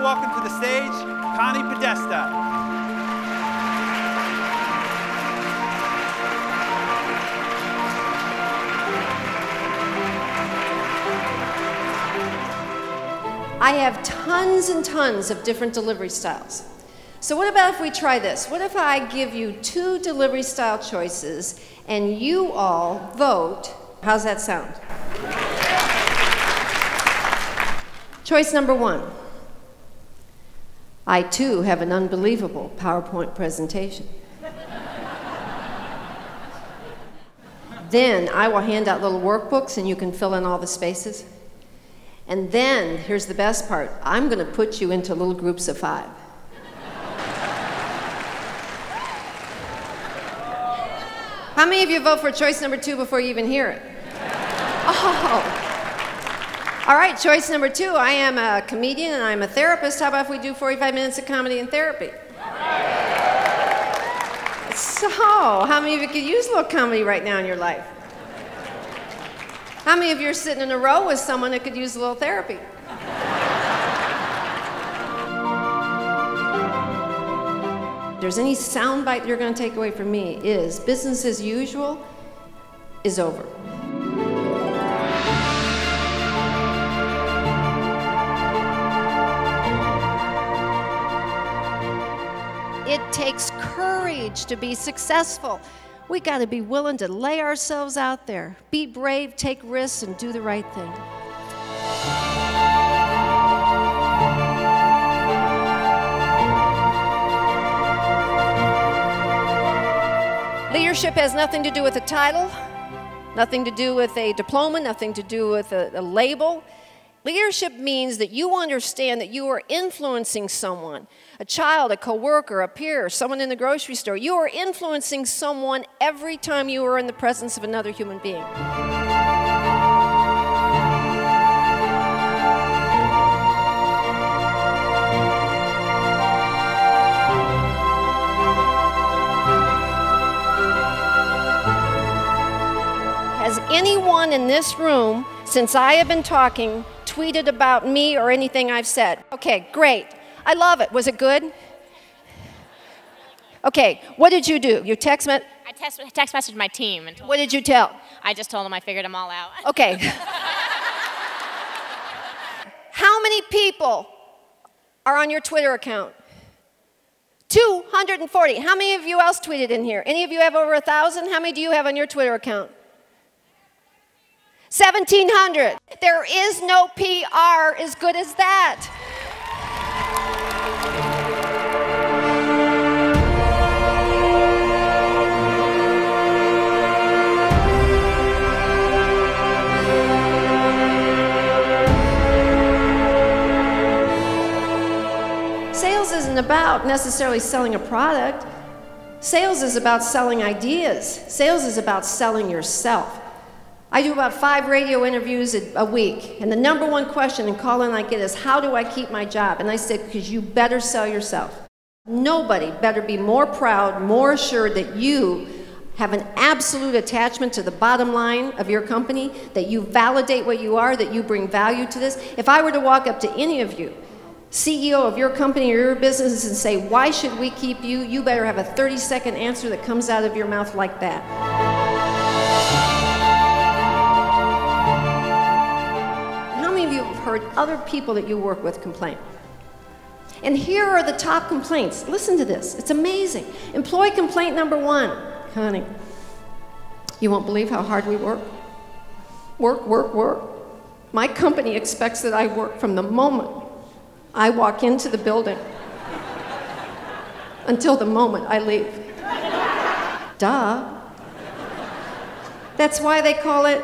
welcome to the stage Connie Podesta. I have tons and tons of different delivery styles. So what about if we try this? What if I give you 2 delivery style choices and you all vote? How's that sound? Choice number 1. I too have an unbelievable PowerPoint presentation. Then I will hand out little workbooks and you can fill in all the spaces. And then, here's the best part, I'm going to put you into little groups of 5. How many of you vote for choice number 2 before you even hear it? Oh. All right, choice number 2, I am a comedian and I'm a therapist. How about if we do 45 minutes of comedy and therapy? So, how many of you could use a little comedy right now in your life? How many of you are sitting in a row with someone that could use a little therapy? If there's any soundbite you're going to take away from me is business as usual is over. It takes courage to be successful. We got to be willing to lay ourselves out there, be brave, take risks, and do the right thing. Leadership has nothing to do with a title, nothing to do with a diploma, nothing to do with a label. Leadership means that you understand that you are influencing someone, a child, a coworker, a peer, someone in the grocery store. You are influencing someone every time you are in the presence of another human being. Has anyone in this room, since I have been talking, tweeted about me or anything I've said? Okay, great. I love it. Was it good? Okay, what did you do? You text me? I text messaged my team. And what did you tell? I just told them I figured them all out. Okay. How many people are on your Twitter account? 240. How many of you else tweeted in here? Any of you have over 1,000? How many do you have on your Twitter account? 1,700. There is no PR as good as that. Sales isn't about necessarily selling a product. Sales is about selling ideas. Sales is about selling yourself. I do about 5 radio interviews a week, and the #1 question and call-in I get is, how do I keep my job? And I say, because you better sell yourself. Nobody better be more proud, more assured that you have an absolute attachment to the bottom line of your company, that you validate what you are, that you bring value to this. If I were to walk up to any of you, CEO of your company or your business, and say, why should we keep you? You better have a 30-second answer that comes out of your mouth like that. Heard other people that you work with complain. And here are the top complaints. Listen to this. It's amazing. Employee complaint #1. Connie, you won't believe how hard we work. Work, work, work. My company expects that I work from the moment I walk into the building until the moment I leave. Duh. That's why they call it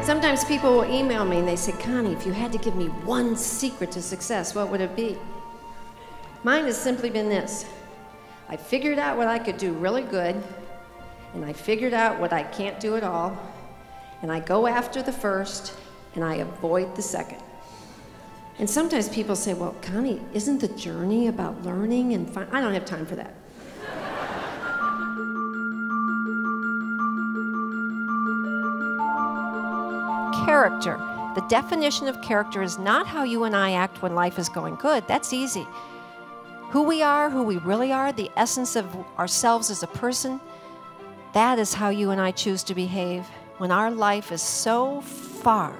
Sometimes people will email me and they say, Connie, if you had to give me one secret to success, what would it be? Mine has simply been this. I figured out what I could do really good, and I figured out what I can't do at all, and I go after the first, and I avoid the second. And sometimes people say, well, Connie, isn't the journey about learning and I don't have time for that. character. The definition of character is not how you and I act when life is going good. That's easy. Who we are, who we really are, the essence of ourselves as a person, that is how you and I choose to behave when our life is so far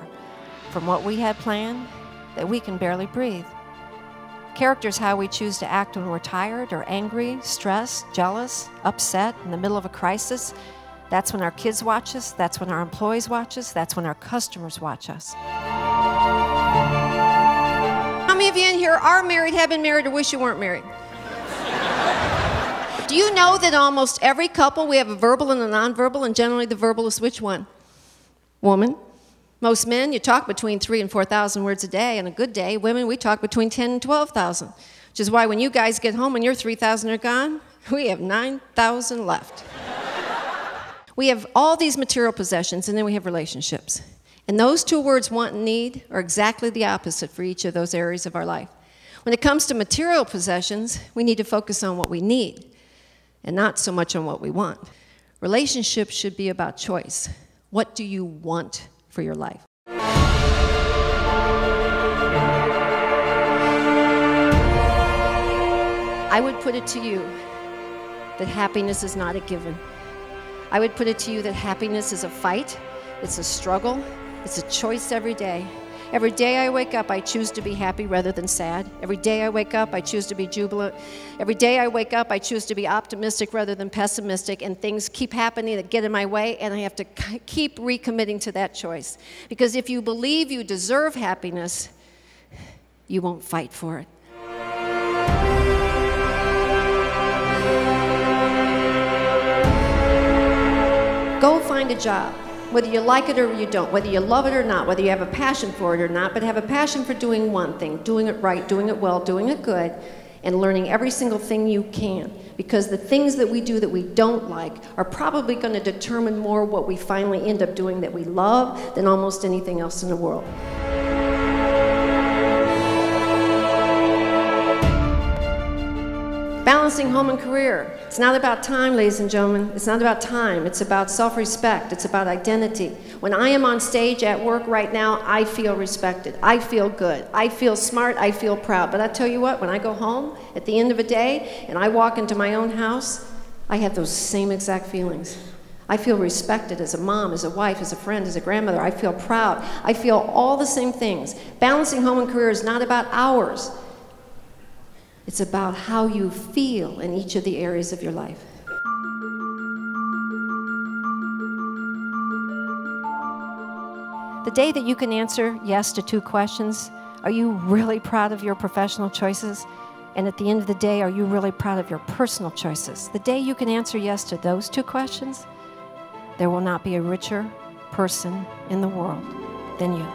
from what we had planned that we can barely breathe. Character is how we choose to act when we're tired or angry, stressed, jealous, upset, in the middle of a crisis. That's when our kids watch us. That's when our employees watch us. That's when our customers watch us. How many of you in here are married, have been married, or wish you weren't married? Do you know that almost every couple, we have a verbal and a nonverbal, and generally the verbal is which one? Woman. Most men, you talk between 3,000 and 4,000 words a day. On a good day, women, we talk between 10,000 and 12,000. Which is why when you guys get home and your 3,000 are gone, we have 9,000 left. We have all these material possessions, and then we have relationships. And those two words, want and need, are exactly the opposite for each of those areas of our life. When it comes to material possessions, we need to focus on what we need and not so much on what we want. Relationships should be about choice. What do you want for your life? I would put it to you that happiness is not a given. I would put it to you that happiness is a fight, it's a struggle, it's a choice every day. Every day I wake up, I choose to be happy rather than sad. Every day I wake up, I choose to be jubilant. Every day I wake up, I choose to be optimistic rather than pessimistic, and things keep happening that get in my way, and I have to keep recommitting to that choice. Because if you believe you deserve happiness, you won't fight for it. Go find a job. Whether you like it or you don't, whether you love it or not, whether you have a passion for it or not, but have a passion for doing one thing, doing it right, doing it well, doing it good, and learning every single thing you can. Because the things that we do that we don't like are probably going to determine more what we finally end up doing that we love than almost anything else in the world. Balancing home and career. It's not about time, ladies and gentlemen. It's not about time. It's about self-respect. It's about identity. When I am on stage at work right now, I feel respected. I feel good. I feel smart. I feel proud. But I tell you what, when I go home at the end of a day and I walk into my own house, I have those same exact feelings. I feel respected as a mom, as a wife, as a friend, as a grandmother. I feel proud. I feel all the same things. Balancing home and career is not about hours. It's about how you feel in each of the areas of your life. The day that you can answer yes to 2 questions, are you really proud of your professional choices? And at the end of the day, are you really proud of your personal choices? The day you can answer yes to those 2 questions, there will not be a richer person in the world than you.